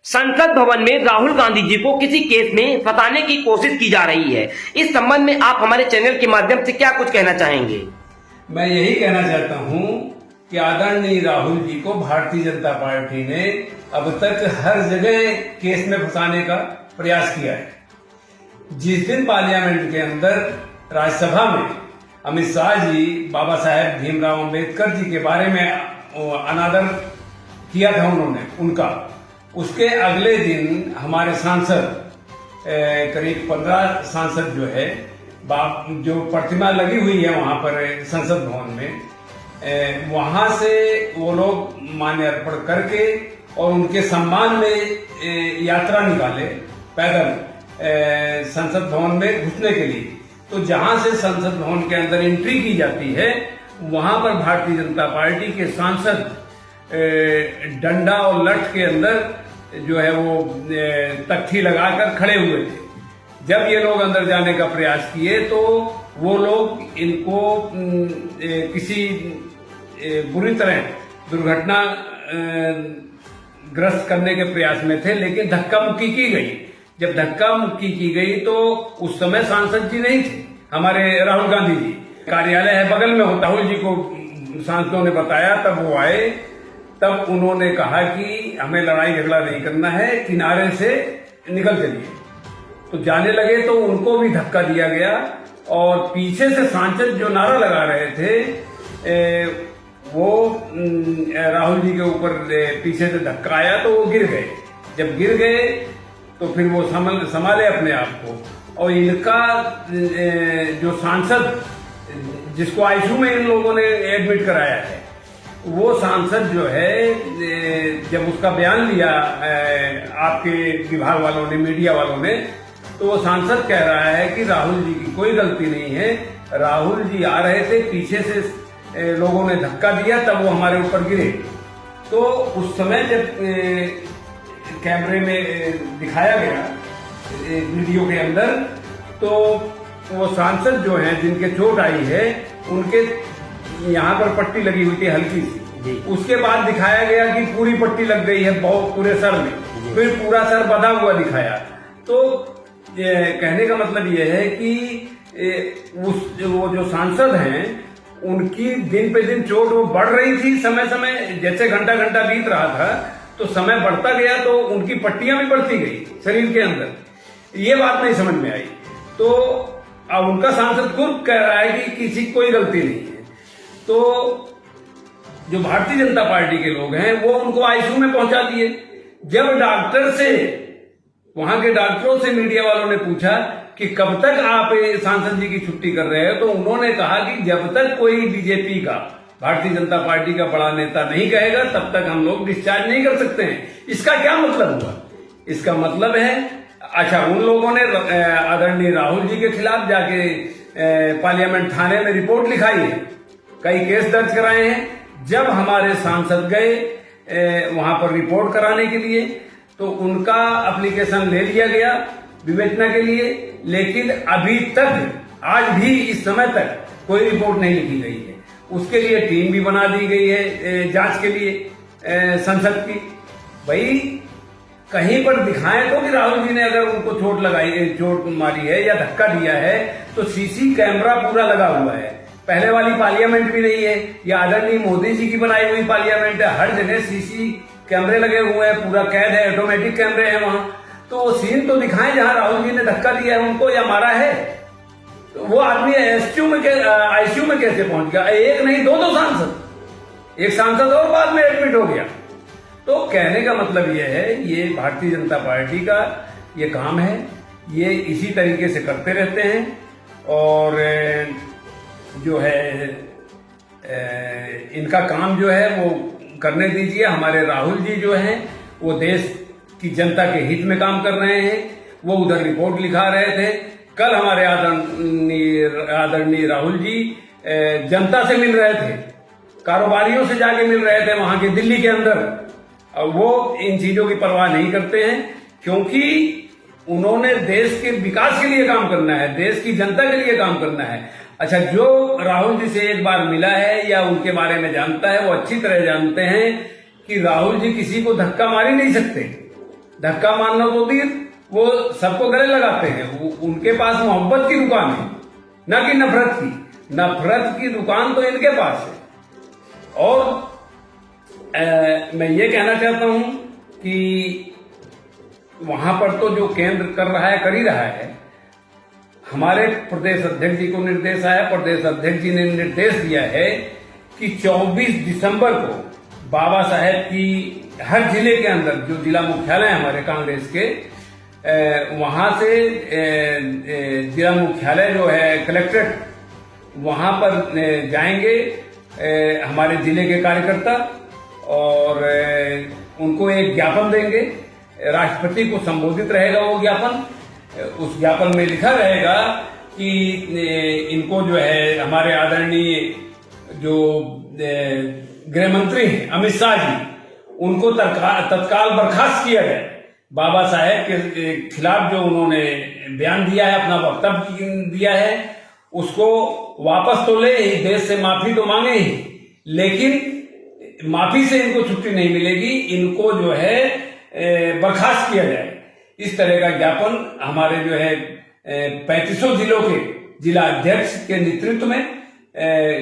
संसद भवन में राहुल गांधी जी को किसी केस में फंसाने की कोशिश की जा रही है। इस संबंध में आप हमारे चैनल के माध्यम से क्या कुछ कहना चाहेंगे? मैं यही कहना चाहता हूं कि आदरणीय राहुल जी को भारतीय जनता पार्टी ने अब तक हर जगह केस में फंसाने का प्रयास किया है। जिस दिन पार्लियामेंट के अंदर राज्यसभा में अमित शाह जी बाबा साहेब भीमराव अंबेडकर जी के बारे में अनादर किया था उनका, उसके अगले दिन हमारे सांसद करीब 15 सांसद जो है जो प्रतिमा लगी हुई है वहां पर संसद भवन में, वहां से वो लोग मान्य अर्पण करके और उनके सम्मान में यात्रा निकाले पैदल संसद भवन में घुसने के लिए। तो जहां से संसद भवन के अंदर एंट्री की जाती है वहां पर भारतीय जनता पार्टी के सांसद डंडा और लठ के अंदर जो है वो तख्ती लगाकर खड़े हुए थे। जब ये लोग अंदर जाने का प्रयास किए तो वो लोग इनको किसी बुरी तरह दुर्घटना ग्रस्त करने के प्रयास में थे, लेकिन धक्का मुक्की की गई। जब धक्का मुक्की की गई तो उस समय सांसद जी नहीं थे, हमारे राहुल गांधी जी कार्यालय है बगल में होता। राहुल जी को सांसदों ने बताया, तब वो आए, तब उन्होंने कहा कि हमें लड़ाई झगड़ा नहीं करना है, किनारे से निकल चलिए। तो जाने लगे तो उनको भी धक्का दिया गया और पीछे से सांसद जो नारा लगा रहे थे वो राहुल जी के ऊपर पीछे से धक्का आया तो वो गिर गए। जब गिर गए तो फिर वो संभाले अपने आप को, और इनका जो सांसद जिसको आईसीयू में इन लोगों ने एडमिट कराया है, वो सांसद जो है जब उसका बयान लिया आपके विभाग वालों ने, मीडिया वालों ने, तो वो सांसद कह रहा है कि राहुल जी की कोई गलती नहीं है, राहुल जी आ रहे थे, पीछे से लोगों ने धक्का दिया, तब वो हमारे ऊपर गिरे। तो उस समय जब कैमरे में दिखाया गया वीडियो के अंदर, तो वो सांसद जो हैं जिनके चोट आई है उनके यहाँ पर पट्टी लगी हुई थी हल्की सी। उसके बाद दिखाया गया कि पूरी पट्टी लग गई है बहुत पूरे सर में, फिर पूरा सर बंधा हुआ दिखाया। तो कहने का मतलब यह है कि वो जो सांसद हैं उनकी दिन पे दिन चोट वो बढ़ रही थी, समय समय जैसे घंटा घंटा बीत रहा था तो समय बढ़ता गया, तो उनकी पट्टियां भी बढ़ती गई शरीर के अंदर। ये बात नहीं समझ में आई। तो अब उनका सांसद खुद कह रहा है कि किसी की कोई गलती नहीं है। तो जो भारतीय जनता पार्टी के लोग हैं वो उनको आईसीयू में पहुंचा दिए। जब डॉक्टर से, वहां के डॉक्टरों से मीडिया वालों ने पूछा कि कब तक आप सांसद जी की छुट्टी कर रहे हो, तो उन्होंने कहा कि जब तक कोई बीजेपी का, भारतीय जनता पार्टी का बड़ा नेता नहीं कहेगा तब तक हम लोग डिस्चार्ज नहीं कर सकते हैं। इसका क्या मतलब हुआ? इसका मतलब है, अच्छा, उन लोगों ने आदरणीय राहुल जी के खिलाफ जाके पार्लियामेंट थाने में रिपोर्ट लिखाई है, कई केस दर्ज कराए हैं। जब हमारे सांसद गए वहां पर रिपोर्ट कराने के लिए तो उनका एप्लीकेशन ले लिया गया विवेचना के लिए, लेकिन अभी तक, आज भी इस समय तक कोई रिपोर्ट नहीं लिखी गई है। उसके लिए टीम भी बना दी गई है जांच के लिए संसद की। भाई कहीं पर दिखाएं तो कि राहुल जी ने अगर उनको चोट मारी है या धक्का दिया है तो सीसी कैमरा पूरा लगा हुआ है। पहले वाली पार्लियामेंट भी नहीं है, या आदरणीय मोदी जी की बनाई हुई पार्लियामेंट है, हर जगह सीसी कैमरे लगे हुए हैं, पूरा कैद है, ऑटोमेटिक कैमरे हैं वहां। तो वो सीन तो दिखाएं जहां राहुल जी ने धक्का दिया है उनको या मारा है। तो वो आदमी आईसीयू में कैसे पहुंच गया? एक नहीं, दो सांसद, एक सांसद और बाद में एडमिट हो गया। तो कहने का मतलब यह है, ये भारतीय जनता पार्टी का ये काम है, ये इसी तरीके से करते रहते हैं। और जो है इनका काम जो है वो करने दीजिए। हमारे राहुल जी जो हैं वो देश की जनता के हित में काम कर रहे हैं। वो उधर रिपोर्ट लिखा रहे थे। कल हमारे आदरणीय राहुल जी जनता से मिल रहे थे, कारोबारियों से जाके मिल रहे थे वहां के दिल्ली के अंदर। वो इन चीजों की परवाह नहीं करते हैं, क्योंकि उन्होंने देश के विकास के लिए काम करना है, देश की जनता के लिए काम करना है। अच्छा, जो राहुल जी से एक बार मिला है या उनके बारे में जानता है, वो अच्छी तरह जानते हैं कि राहुल जी किसी को धक्का मार ही नहीं सकते। धक्का मारना तो दूर, वो सबको गले लगाते हैं। उनके पास मोहब्बत की दुकान है, ना कि नफरत की। नफरत की दुकान तो इनके पास है। और मैं ये कहना चाहता हूं कि वहां पर तो जो केंद्र कर रहा है, कर ही रहा है। हमारे प्रदेश अध्यक्ष जी को निर्देश आया, प्रदेश अध्यक्ष जी ने निर्देश दिया है कि 24 दिसंबर को बाबा साहेब की हर जिले के अंदर, जो जिला मुख्यालय है हमारे कांग्रेस के, वहां से जिला मुख्यालय जो है कलेक्ट्रेट, वहां पर जाएंगे हमारे जिले के कार्यकर्ता और उनको एक ज्ञापन देंगे। राष्ट्रपति को संबोधित रहेगा वो ज्ञापन। उस ज्ञापन में लिखा रहेगा कि इनको जो है हमारे आदरणीय जो गृह मंत्री हैं अमित शाह जी, उनको तत्काल बर्खास्त किया जाए। बाबा साहेब के खिलाफ जो उन्होंने बयान दिया है, अपना वक्तव्य दिया है, उसको वापस तो ले ही, देश से माफी तो मांगे ही, लेकिन माफी से इनको छुट्टी नहीं मिलेगी। इनको जो है बर्खास्त किया जाए। इस तरह का ज्ञापन हमारे जो है 3500 जिलों के जिला अध्यक्ष के नेतृत्व में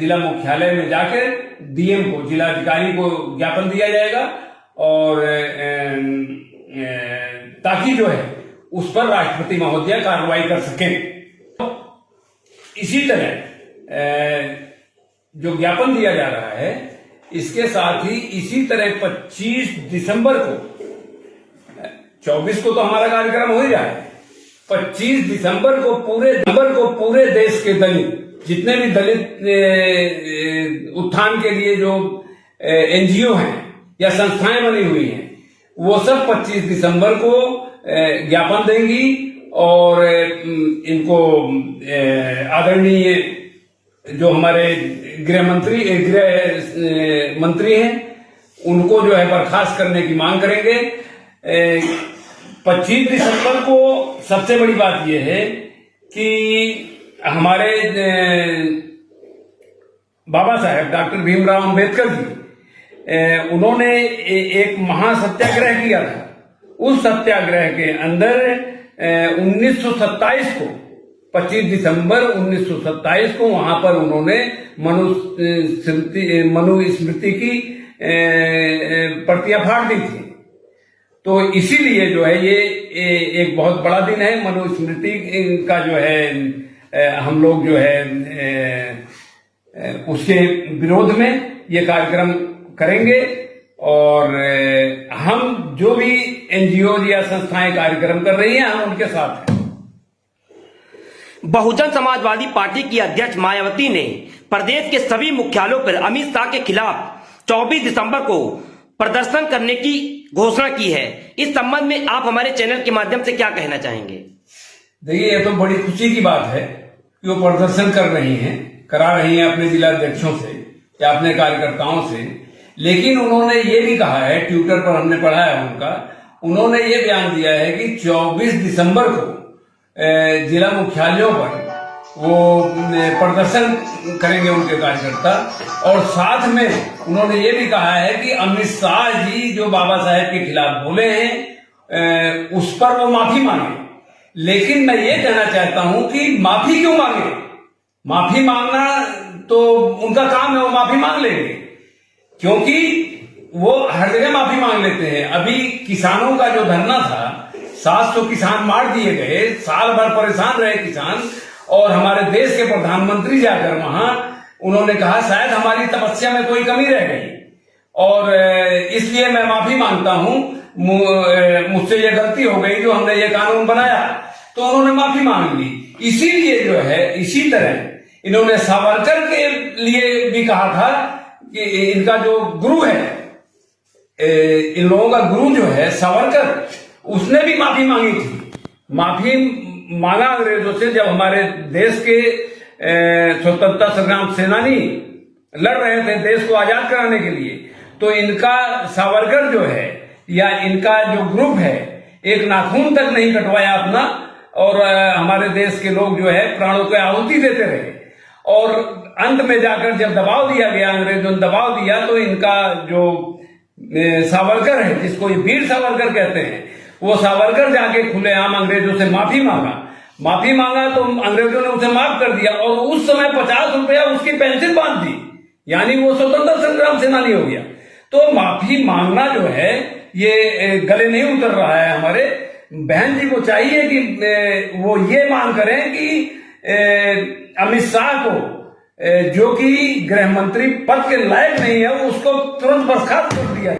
जिला मुख्यालय में जाकर डीएम को, जिलाधिकारी को ज्ञापन दिया जाएगा और ताकि जो है उस पर राष्ट्रपति महोदय कार्रवाई कर सकें। इसी तरह जो ज्ञापन दिया जा रहा है, इसके साथ ही इसी तरह 25 दिसंबर को, 24 को तो हमारा कार्यक्रम हो ही रहा है, 25 दिसंबर को पूरे देश के दलित, जितने भी दलित उत्थान के लिए जो एनजीओ हैं या संस्थाएं बनी हुई हैं, वो सब 25 दिसंबर को ज्ञापन देंगी और इनको आदरणीय जो हमारे गृह मंत्री हैं, उनको जो है बर्खास्त करने की मांग करेंगे। 25 दिसंबर को सबसे बड़ी बात यह है कि हमारे बाबा साहेब डॉक्टर भीमराव अंबेडकर जी, उन्होंने एक महासत्याग्रह किया था। उस सत्याग्रह के अंदर 1927 को, 25 दिसंबर 1927 को वहां पर उन्होंने मनुस्मृति की प्रतियां फाड़ दी थी। तो इसीलिए जो है ये एक बहुत बड़ा दिन है। मनुस्मृति का जो है हम लोग जो है उसके विरोध में ये कार्यक्रम करेंगे और हम जो भी एनजीओ या संस्थाएं कार्यक्रम कर रही हैं, हम उनके साथ हैं। बहुजन समाजवादी पार्टी की अध्यक्ष मायावती ने प्रदेश के सभी मुख्यालयों पर अमित शाह के खिलाफ 24 दिसंबर को प्रदर्शन करने की घोषणा की है। इस संबंध में आप हमारे चैनल के माध्यम से क्या कहना चाहेंगे? देखिए, ये तो बड़ी खुशी की बात है कि वो प्रदर्शन कर रही हैं, करा रही हैं अपने जिला अध्यक्षों से या अपने कार्यकर्ताओं से। लेकिन उन्होंने ये भी कहा है, ट्विटर पर हमने पढ़ा है उनका, उन्होंने ये बयान दिया है कि 24 दिसंबर को जिला मुख्यालयों पर वो प्रदर्शन करेंगे उनके कार्यकर्ता। और साथ में उन्होंने ये भी कहा है कि अमित शाह जी जो बाबा साहेब के खिलाफ बोले हैं, उस पर वो माफी मांगे। लेकिन मैं ये कहना चाहता हूं कि माफी क्यों मांगे? माफी मांगना तो उनका काम है, वो माफी मांग लेंगे, क्योंकि वो हर जगह माफी मांग लेते हैं। अभी किसानों का जो धरना था, 700 किसान मार दिए गए, साल भर परेशान रहे किसान, और हमारे देश के प्रधानमंत्री जाकर वहां उन्होंने कहा शायद हमारी तपस्या में कोई कमी रह गई और इसलिए मैं माफी मांगता हूं, मुझसे ये गलती हो गई जो हमने ये कानून बनाया। तो उन्होंने माफी मांग ली। इसीलिए जो है, इसी तरह इन्होंने सावरकर के लिए भी कहा था कि इनका जो गुरु है, इन लोगों का गुरु जो है सावरकर, उसने भी माफी मांगी थी। माफी मांगा अंग्रेजों से जब हमारे देश के स्वतंत्रता संग्राम सेनानी लड़ रहे थे देश को आजाद कराने के लिए। तो इनका सावरकर जो है या इनका जो ग्रुप है, एक नाखून तक नहीं कटवाया अपना, और हमारे देश के लोग जो है प्राणों को आहुति देते रहे। और अंत में जाकर जब दबाव दिया गया, अंग्रेजों ने दबाव दिया, तो इनका जो सावरकर है, जिसको ये वीर सावरकर कहते हैं, वो सावरकर जाके खुलेआम अंग्रेजों से माफी मांगा तो अंग्रेजों ने उसे माफ कर दिया और उस समय 50 रुपया उसकी पेंशन बांध दी, यानी वो स्वतंत्रता संग्राम सेनानी हो गया। तो माफी मांगना जो है ये गले नहीं उतर रहा है। हमारे बहन जी को चाहिए कि वो ये मांग करें कि अमित शाह को, जो कि गृह मंत्री पद के लायक नहीं है, उसको तुरंत बर्खास्त कर दिया।